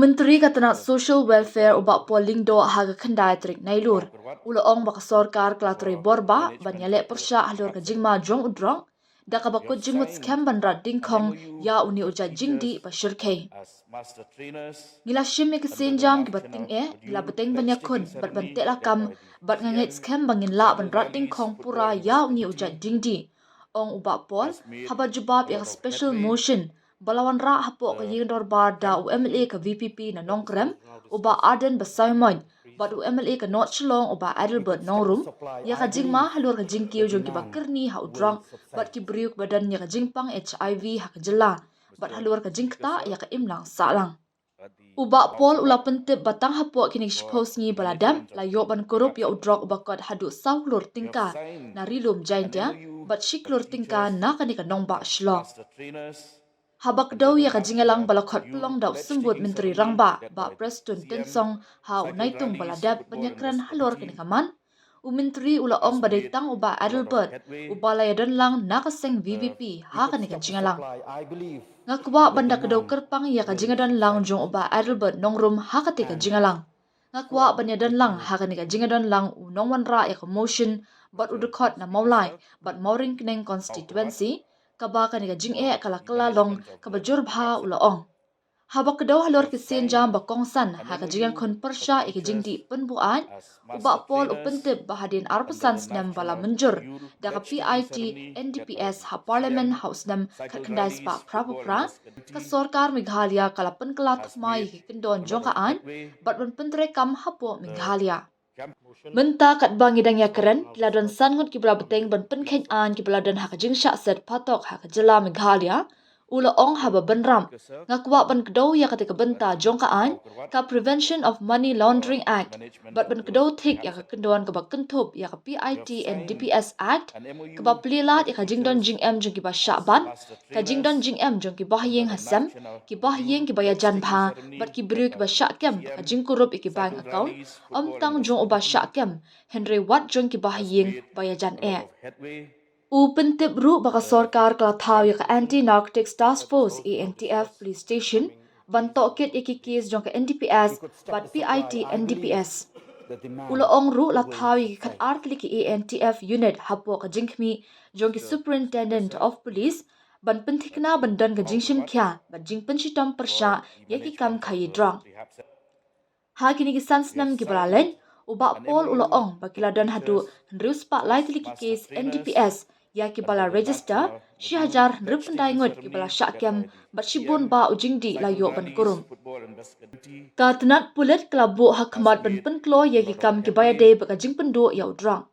Menteri katana social welfare ubak polling do haga kendai trik nailur. Ulaong baka sorkar kelatori borba banyale persya halur ke jingma jong udrong. Daka bakut jingmut scam bandrat dingkong ya uni uja jingdi basyurkei. Gila shim ke senjam ke bating gila beteng banyakun bat bantek lakam bat ngangit scam bangin la bandrat dingkong pura ya uni uja jingdi. Ong ubak pol haba jubab yang special motion. Balawan ra hapok ke ying dorbar da UMLA ke VPP na nongkrem uba Arden Basaimoy bat UMLA ke North Shillong uba Adelbert Nongrum ya ka jingma halur ka jingkiu jong ki bakirni ha udrang bat ki briuk badan ya ka jingpang HIV ha ka jela bat halur ka jingkta ya ka imlang salang. Uba pol ula pentip batang hapok kini expose ngi baladam layo ban korup ya udrok uba kod hadu saulur tingka na rilum jaintia bat shiklur tingka na kanika nongba shlong. Habak daw ya kajingalang balakot pelong daw sembut menteri rangba ba Preston Tensong ha unaitung baladap banyakran halor kinikaman u menteri ulaong badaitang uba Adelbert ubala yadan lang nakaseng VVP ha kanika jingalang ngakwa banda kedaw kerpang ya kajingadan lang jong uba Adelbert nongrum ha katika jingalang ngakwa banyadan lang ha kanika jingadan lang u nongwan ra ya motion bat udekot na maulai bat mauring keneng constituency kaba kanika jing kala long kaba jurbha ulaong. Habak kedaw halor kesen jam bakongsan ha kajingan kon persya ikijingdi penbuan uba pol upentip bahadin arpesan senam bala menjur daka PIT NDPS ha parliament house nam kakendai spa prapupra ka sorkar Meghalaya kala penkelat mai kendon jongkaan bat pentre kam hapo Meghalaya. Menta kat bang idang ya keren, kiladon sangut kibla beteng ban penkhen an kibla dan hak jing syak set patok hak jela Meghalaya, ula ong haba benram, ngakwa ban kedau ya ketika benta jongkaan, ka Prevention of Money Laundering Act, bat ban kedau tik ya ke kenduan keba kentup ya ke PIT and DPS Act, keba pelilat ya ke jingdon jing em jong kiba syakban, ka jingdon jing em jong kiba yeng hasam, kiba yeng kiba ya janbha, bat kibru kiba syakem, ka jingkurup ya bank account, tang jong uba syakem, Henry Watt jong kiba yeng baya jan U pentip ru baka sorkar kala thaw ya ka Anti-Narcotics Task Force ANTF Police Station ban tokit ikikis jong ka NDPS bat PIT NDPS. Ula ong ru la thaw ya kat artli ki ANTF unit hapo ka jingkmi jong ki Superintendent of Police ban pentikna bandan ka jingshim kya ban jing penshitam persya ya ki kam khayi drang. Ha kini ki sansnam ki balalen uba pol ula ong bakiladan hadu hendrus pak lai tili ki case NDPS ya ki bala register shi hajar rupendai ngot ki bala syakem bat shibun ba ujingdi layo ban kurum ka tenat pulet kelabu hakmat ban penklo ya ki kam ki bayade baka jing pendu ya udrang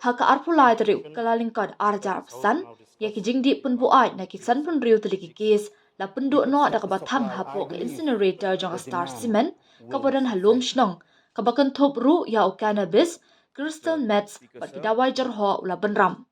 ha ka arpulai dari kalalingkad arjar pesan ya ki jingdi penbuai na ki san pun riu tili ki case la pendu no da ka batang hapo ke incinerator jong star cement ka bodan halum shnong ka bakan thop ru ya o cannabis crystal meth bat ki dawai jarho ula benram.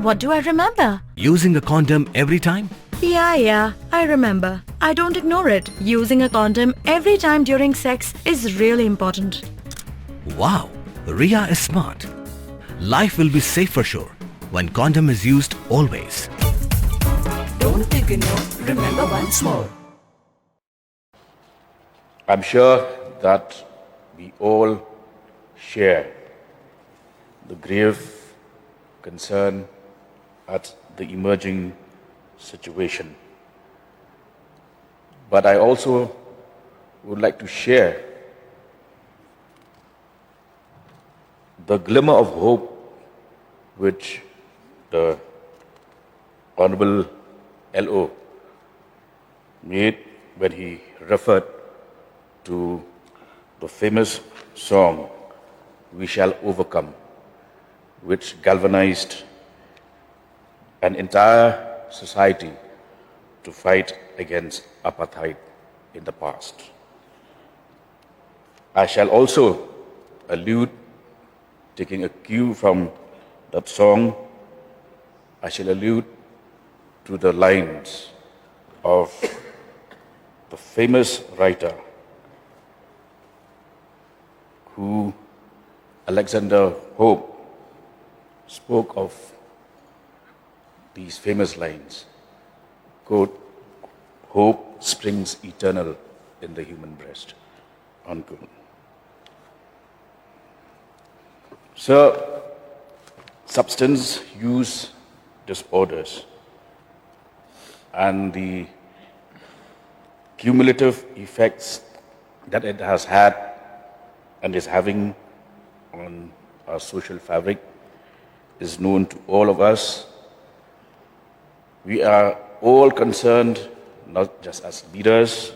What do I remember? Using a condom every time? Yeah, I remember. I don't ignore it. Using a condom every time during sex is really important. Wow, Ria is smart. Life will be safe for sure when condom is used always. Don't ignore. Remember once more. I'm sure that we all share the grave concern at the emerging situation. But I also would like to share the glimmer of hope which the Honorable LO made when he referred to the famous song, "We Shall Overcome," which galvanized an entire society to fight against apartheid in the past. I shall also allude, taking a cue from that song, I shall allude to the lines of the famous writer who Alexander Pope spoke of these famous lines, quote, "Hope springs eternal in the human breast," unquote. So, substance use disorders and the cumulative effects that it has had and is having on our social fabric is known to all of us. We are all concerned, not just as leaders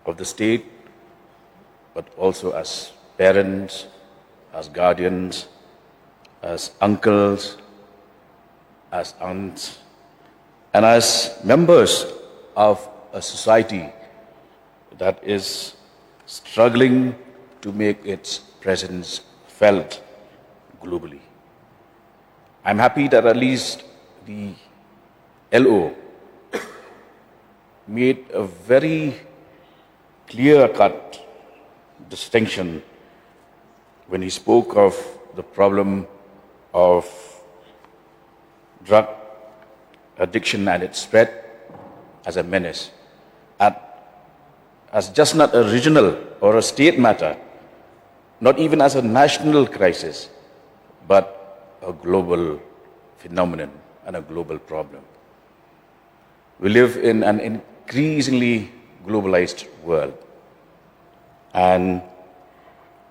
of the state, but also as parents, as guardians, as uncles, as aunts, and as members of a society that is struggling to make its presence felt globally. I'm happy that at least the LO made a very clear-cut distinction when he spoke of the problem of drug addiction and its spread as a menace, as just not a regional or a state matter, not even as a national crisis, but a global phenomenon and a global problem. We live in an increasingly globalized world, and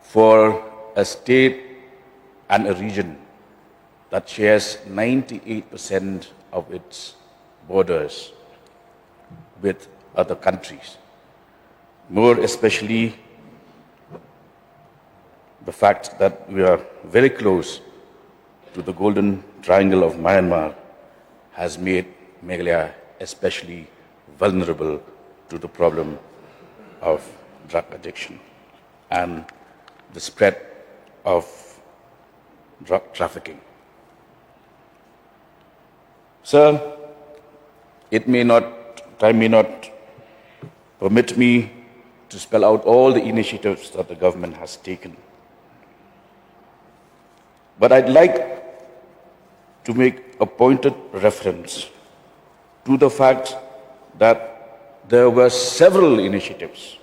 for a state and a region that shares 98% of its borders with other countries, more especially the fact that we are very close to the Golden Triangle of Myanmar has made Meghalaya especially vulnerable to the problem of drug addiction and the spread of drug trafficking. Sir, time may not permit me to spell out all the initiatives that the government has taken. But I'd like to make a pointed reference to the fact that there were several initiatives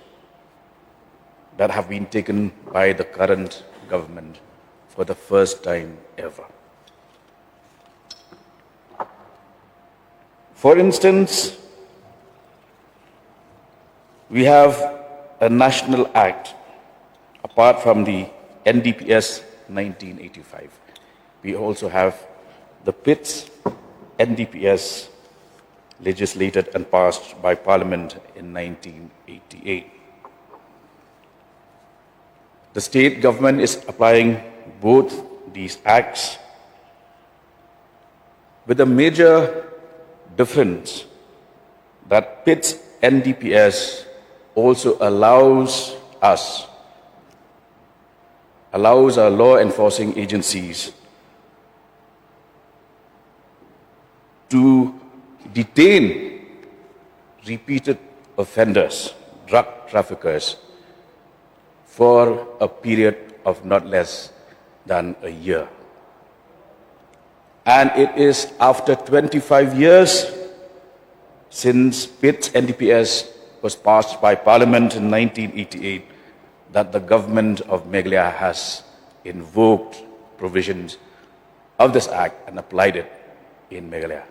that have been taken by the current government for the first time ever. For instance, we have a national act apart from the NDPS 1985. We also have the PITS NDPS legislated and passed by Parliament in 1988. The state government is applying both these acts with a major difference that PITS NDPS also allows our law enforcing agencies to detain repeated offenders, drug traffickers, for a period of not less than a year. And it is after 25 years since PITS NDPS was passed by Parliament in 1988 that the government of Meghalaya has invoked provisions of this act and applied it in Meghalaya.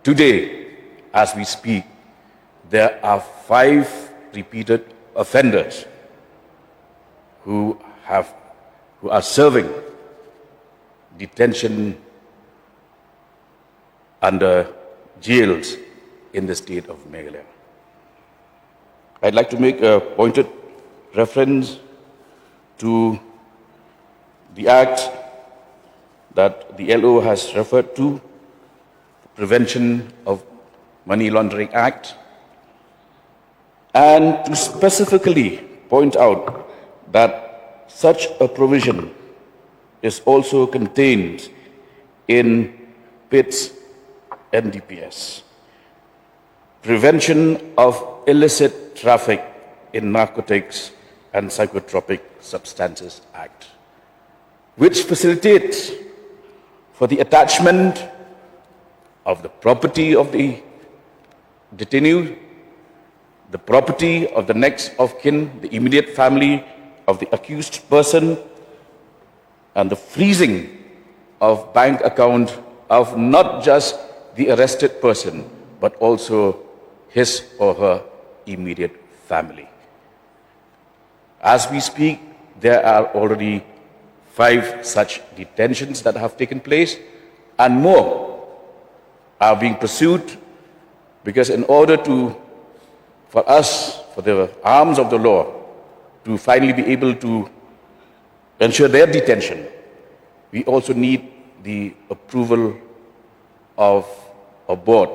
Today, as we speak, there are 5 repeated offenders who are serving detention under jails in the state of Meghalaya. I'd like to make a pointed reference to the act that the LO has referred to, Prevention of Money Laundering Act, and to specifically point out that such a provision is also contained in PITS NDPS. Prevention of Illicit Traffic in Narcotics and Psychotropic Substances Act, which facilitates for the attachment of the property of the detainee, the property of the next of kin, the immediate family of the accused person, and the freezing of bank account of not just the arrested person, but also his or her immediate family. As we speak, there are already 5 such detentions that have taken place, and more are being pursued, because in order for us, for the arms of the law, to finally be able to ensure their detention, we also need the approval of a board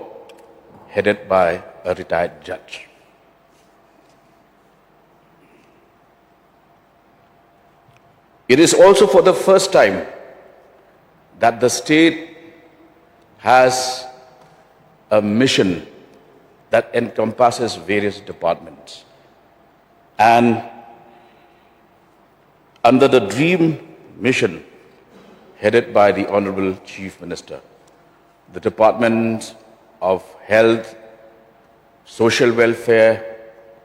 headed by a retired judge. It is also for the first time that the state has a mission that encompasses various departments. And under the DREAM mission, headed by the Honorable Chief Minister, the Department of Health, Social Welfare,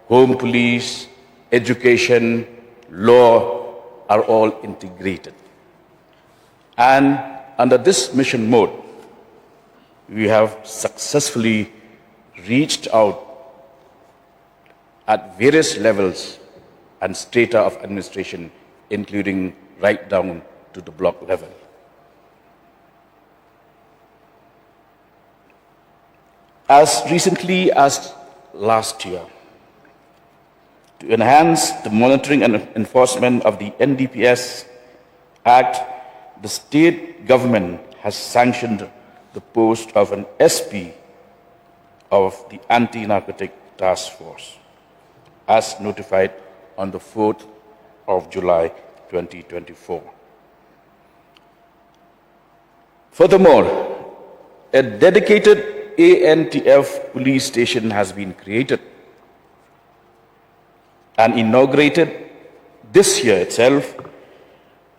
Home Police, Education, Law are all integrated. And under this mission mode, we have successfully reached out at various levels and strata of administration, including right down to the block level. As recently as last year, to enhance the monitoring and enforcement of the NDPS Act, the state government has sanctioned the post of an SP of the Anti-Narcotic Task Force, as notified on the 4th of July 2024. Furthermore, a dedicated ANTF police station has been created and inaugurated this year itself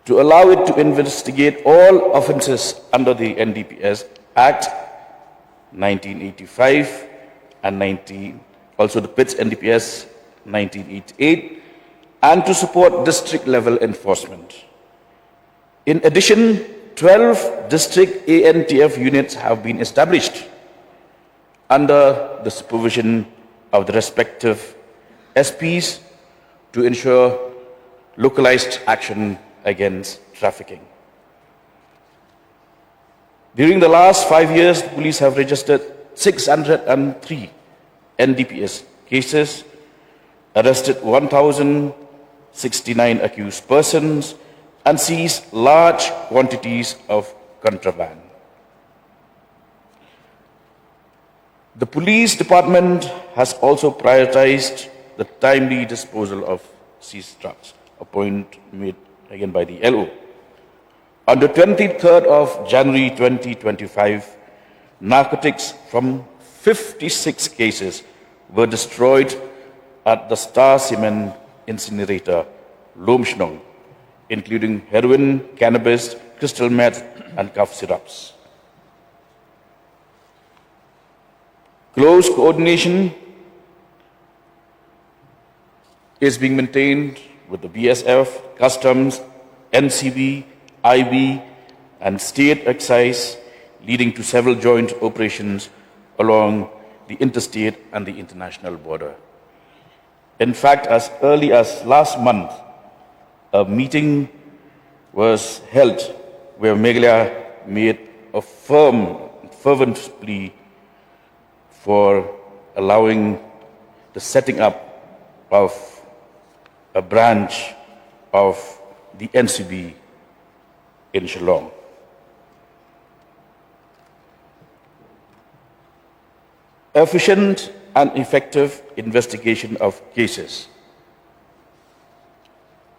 to allow it to investigate all offences under the NDPS Act 1985 and also the PITS NDPS 1988, and to support district level enforcement. In addition, 12 district ANTF units have been established under the supervision of the respective SPs to ensure localized action against trafficking. During the last 5 years, the police have registered 603 NDPS cases, arrested 1,069 accused persons, and seized large quantities of contraband. The police department has also prioritized the timely disposal of seized drugs, a point made again by the LO. On the 23rd of January 2025, narcotics from 56 cases were destroyed at the Star Cement incinerator, Lomshnong, including heroin, cannabis, crystal meth, and cough syrups. Close coordination is being maintained with the BSF, Customs, NCB, IB, and state excise, leading to several joint operations along the interstate and the international border. In fact, as early as last month, a meeting was held where Meghalaya made a fervent plea for allowing the setting up of a branch of the NCB in Shillong. Efficient and effective investigation of cases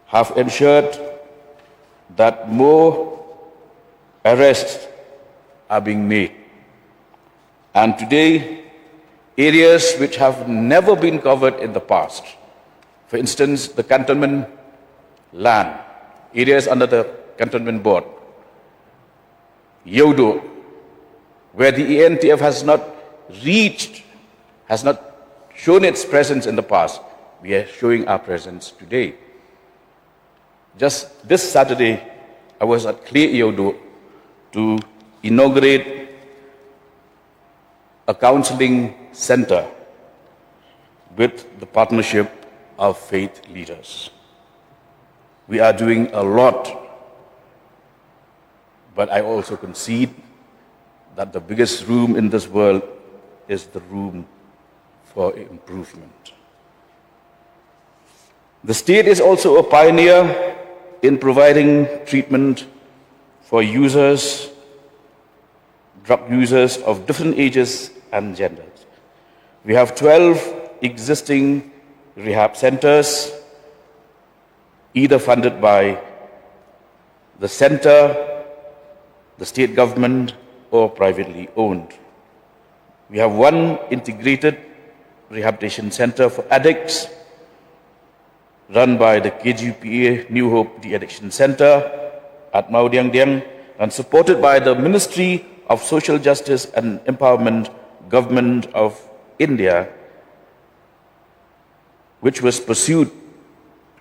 have ensured that more arrests are being made. And today, areas which have never been covered in the past. For instance, the cantonment land, areas under the cantonment board, Yodo, where the ENTF has not reached, has not shown its presence in the past. We are showing our presence today. Just this Saturday, I was at Clay Yodo to inaugurate a counseling center with the partnership of faith leaders. We are doing a lot, but I also concede that the biggest room in this world is the room for improvement. The state is also a pioneer in providing treatment for users, drug users of different ages and genders. We have 12 existing rehab centers, either funded by the center, the state government, or privately owned. We have one integrated rehabilitation center for addicts run by the KGPA New Hope De-Addiction Center at Maudiang and supported by the Ministry of Social Justice and Empowerment, Government of India, which was pursued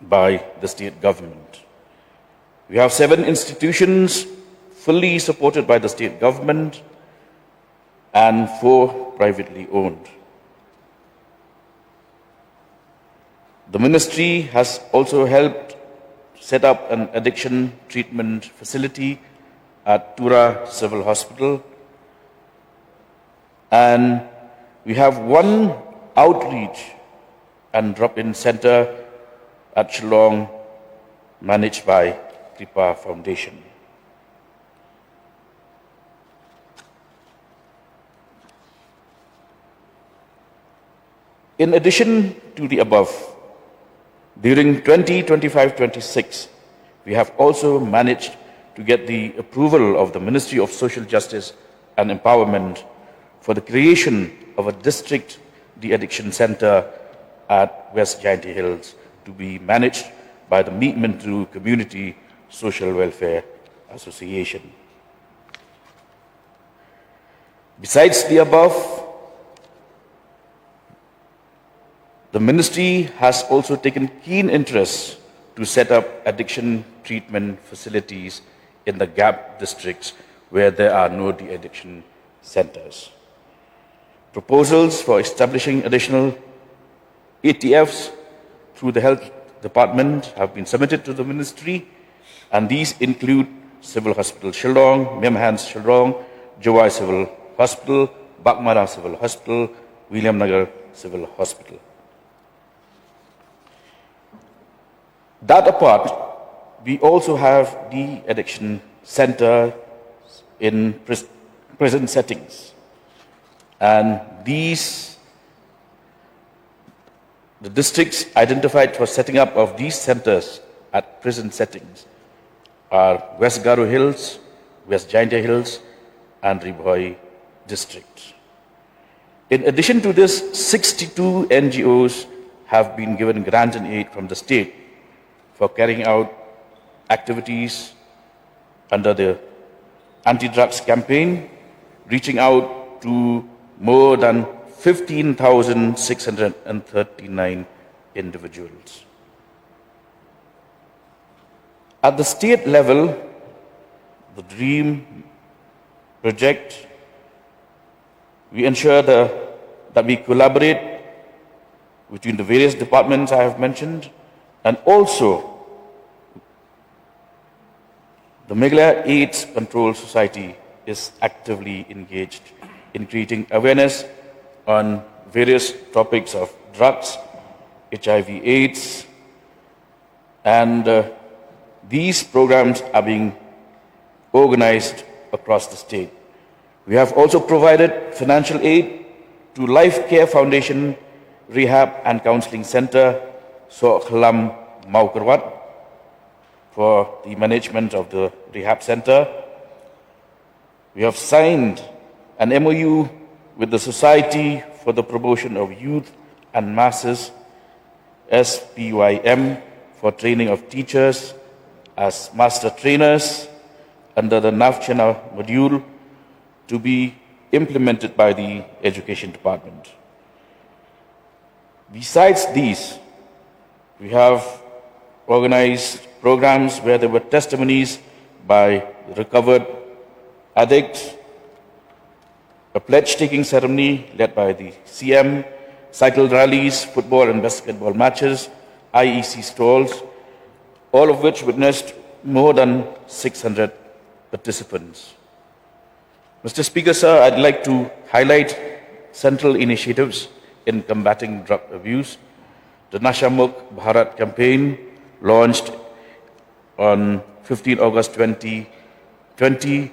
by the state government. We have 7 institutions fully supported by the state government and 4 privately owned. The ministry has also helped set up an addiction treatment facility at Tura Civil Hospital, and we have one outreach and drop-in center at Shillong managed by Kripa Foundation. In addition to the above, during 2025-26, we have also managed to get the approval of the Ministry of Social Justice and Empowerment for the creation of a district de-addiction center at West Jaintia Hills to be managed by the Meet Mentru Community Social Welfare Association. Besides the above, the ministry has also taken keen interest to set up addiction treatment facilities in the gap districts where there are no de-addiction centers. Proposals for establishing additional ATFs through the Health Department have been submitted to the ministry, and these include Civil Hospital Shillong, Memhans Shillong, Jowai Civil Hospital, Bakmara Civil Hospital, William Nagar Civil Hospital. That apart, we also have de-addiction center in prison settings, and these, the districts identified for setting up of these centers at prison settings are West Garo Hills, West Jaintia Hills, and Ribhoi district. In addition to this, 62 NGOs have been given grant and aid from the state for carrying out activities under the anti-drugs campaign, reaching out to more than 15,639 individuals. At the state level, the DREAM project, we ensure that we collaborate between the various departments I have mentioned, and also the Meghalaya AIDS Control Society is actively engaged in creating awareness on various topics of drugs, HIV AIDS, and these programs are being organized across the state. We have also provided financial aid to Life Care Foundation Rehab and Counseling Center, Sokhlam Maukarwat, for the management of the rehab center. We have signed an MOU with the Society for the Promotion of Youth and Masses, SPYM, for training of teachers as master trainers under the Navchana module to be implemented by the Education Department. Besides these, we have organized programs where there were testimonies by recovered addicts, a pledge-taking ceremony led by the CM, cycle rallies, football and basketball matches, IEC stalls, all of which witnessed more than 600 participants. Mr. Speaker, sir, I'd like to highlight central initiatives in combating drug abuse. The Nasha Mukht Bharat campaign, launched on 15 August 2020,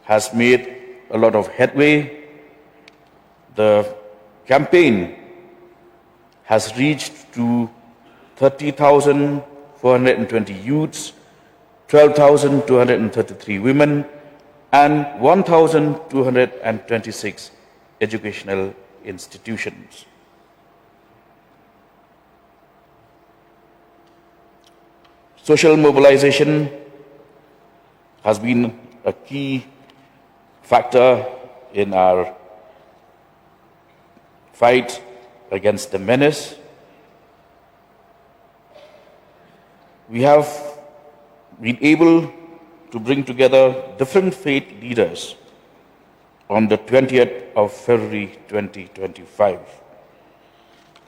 has made a lot of headway. The campaign has reached to 30,420 youths, 12,233 women, and 1,226 educational institutions. Social mobilization has been a key factor in our fight against the menace. We have been able to bring together different faith leaders on the 20th of February 2025.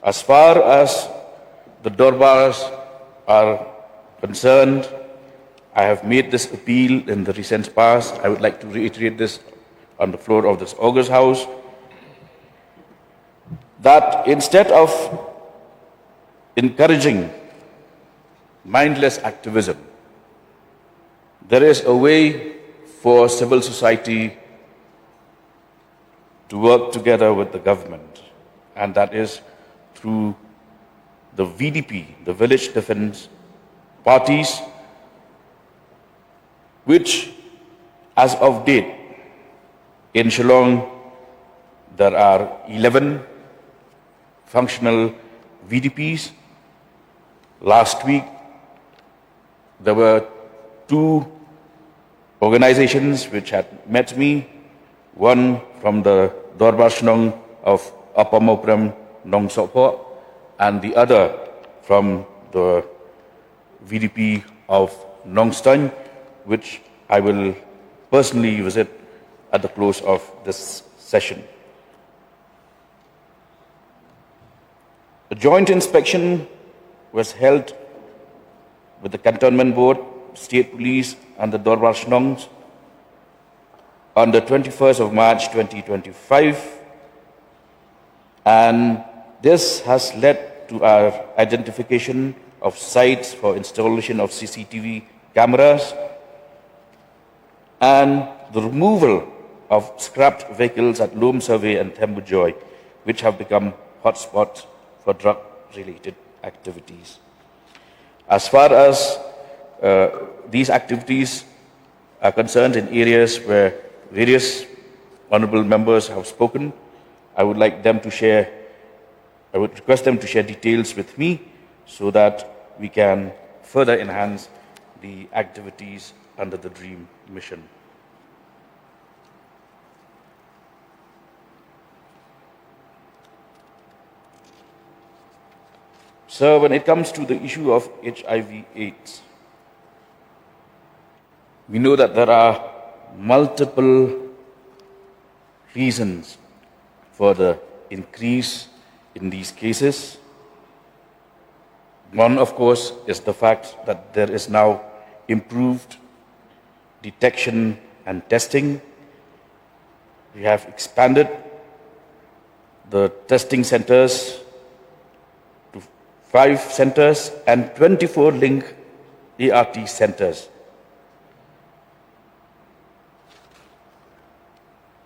As far as the Dorbars are concerned, I have made this appeal in the recent past. I would like to reiterate this on the floor of this August House, that instead of encouraging mindless activism, there is a way for civil society to work together with the government, and that is through the VDP, the Village Defense Parties, which, as of date, in Shillong, there are 11 functional VDPs. Last week, there were 2 organizations which had met me, one from the Dorbar Shnong of Upper Mopram Nong Sopo, and the other from the VDP of Nongstan, which I will personally visit at the close of this session. A joint inspection was held with the Cantonment Board, State Police and the Dorbar Shnongs on the 21st of March 2025, and this has led to our identification of sites for installation of CCTV cameras and the removal of scrapped vehicles at Lom Survey and Tembujoy, which have become hotspots for drug-related activities. As far as these activities are concerned in areas where various honorable members have spoken, I would request them to share details with me so that we can further enhance the activities under the DREAM mission. So when it comes to the issue of HIV/AIDS, we know that there are multiple reasons for the increase in these cases. One, of course, is the fact that there is now improved detection and testing. We have expanded the testing centers to 5 centers and 24 link ART centers.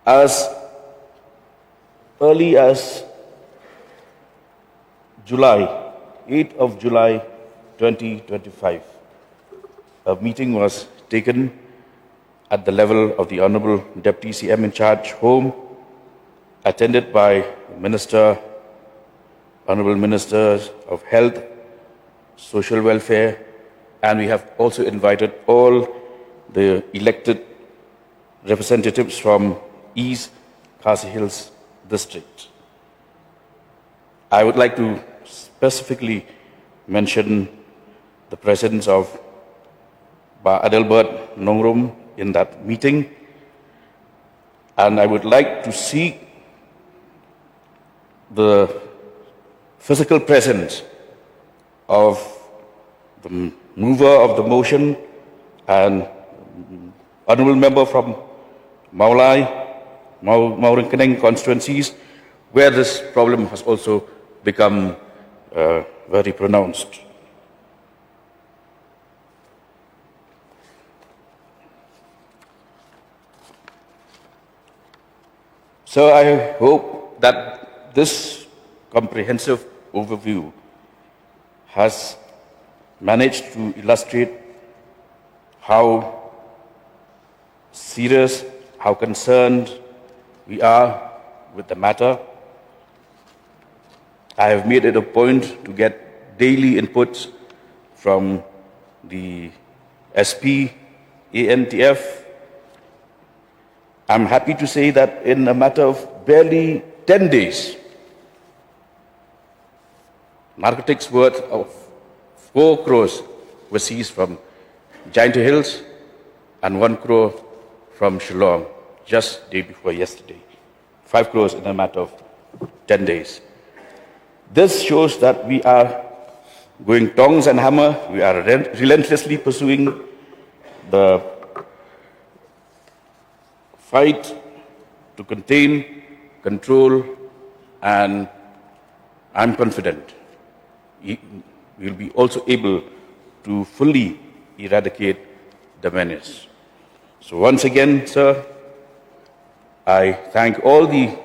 As early as July, 8th of July 2025, a meeting was taken at the level of the Honorable Deputy CM in charge, Home, attended by Minister, Honorable Ministers of Health, Social Welfare, and we have also invited all the elected representatives from East Khasi Hills district. I would like to specifically mention the presence of Ba Adelbert Nongrum in that meeting, and I would like to seek the physical presence of the mover of the motion and honorable member from Maulai, Mauringkaneng constituencies, where this problem has also become very pronounced. So I hope that this comprehensive overview has managed to illustrate how serious, how concerned we are with the matter. I have made it a point to get daily inputs from the SP, ANTF. I'm happy to say that in a matter of barely 10 days, narcotics worth of 4 crores were seized from Giant Hills and 1 crore from Shillong just the day before yesterday. 5 crores in a matter of 10 days. This shows that we are going tongs and hammer. We are relentlessly pursuing the fight to contain, control, and I'm confident we will be also able to fully eradicate the menace. So once again, sir, I thank all the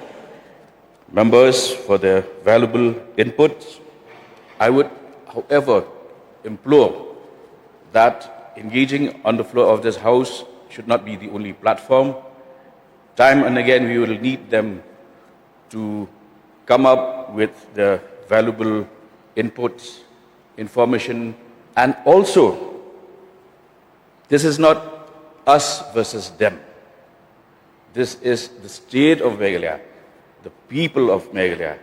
members for their valuable inputs. I would, however, implore that engaging on the floor of this House should not be the only platform. Time and again, we will need them to come up with the valuable inputs, information, and also, this is not us versus them. This is the state of Meghalaya, the people of Meghalaya,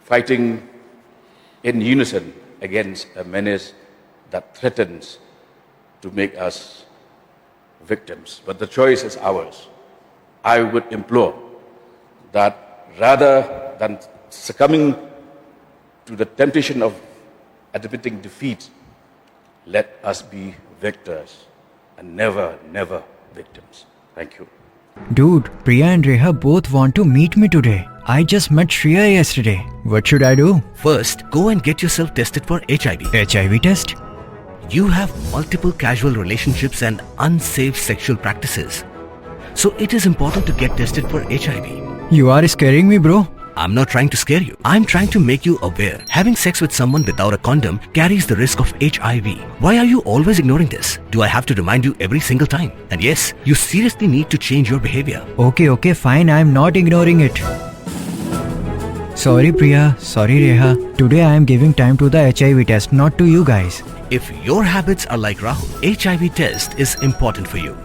fighting in unison against a menace that threatens to make us victims. But the choice is ours. I would implore that rather than succumbing to the temptation of admitting defeat, let us be victors and never, never victims. Thank you. Dude, Priya and Reha both want to meet me today. I just met Shreya yesterday. What should I do? First, go and get yourself tested for HIV. HIV test? You have multiple casual relationships and unsafe sexual practices. So it is important to get tested for HIV. You are scaring me, bro. I'm not trying to scare you. I'm trying to make you aware. Having sex with someone without a condom carries the risk of HIV. Why are you always ignoring this? Do I have to remind you every single time? And yes, you seriously need to change your behavior. Okay, fine. I'm not ignoring it. Sorry, Priya. Sorry, Reha. Today I am giving time to the HIV test, not to you guys. If your habits are like Rahul, HIV test is important for you.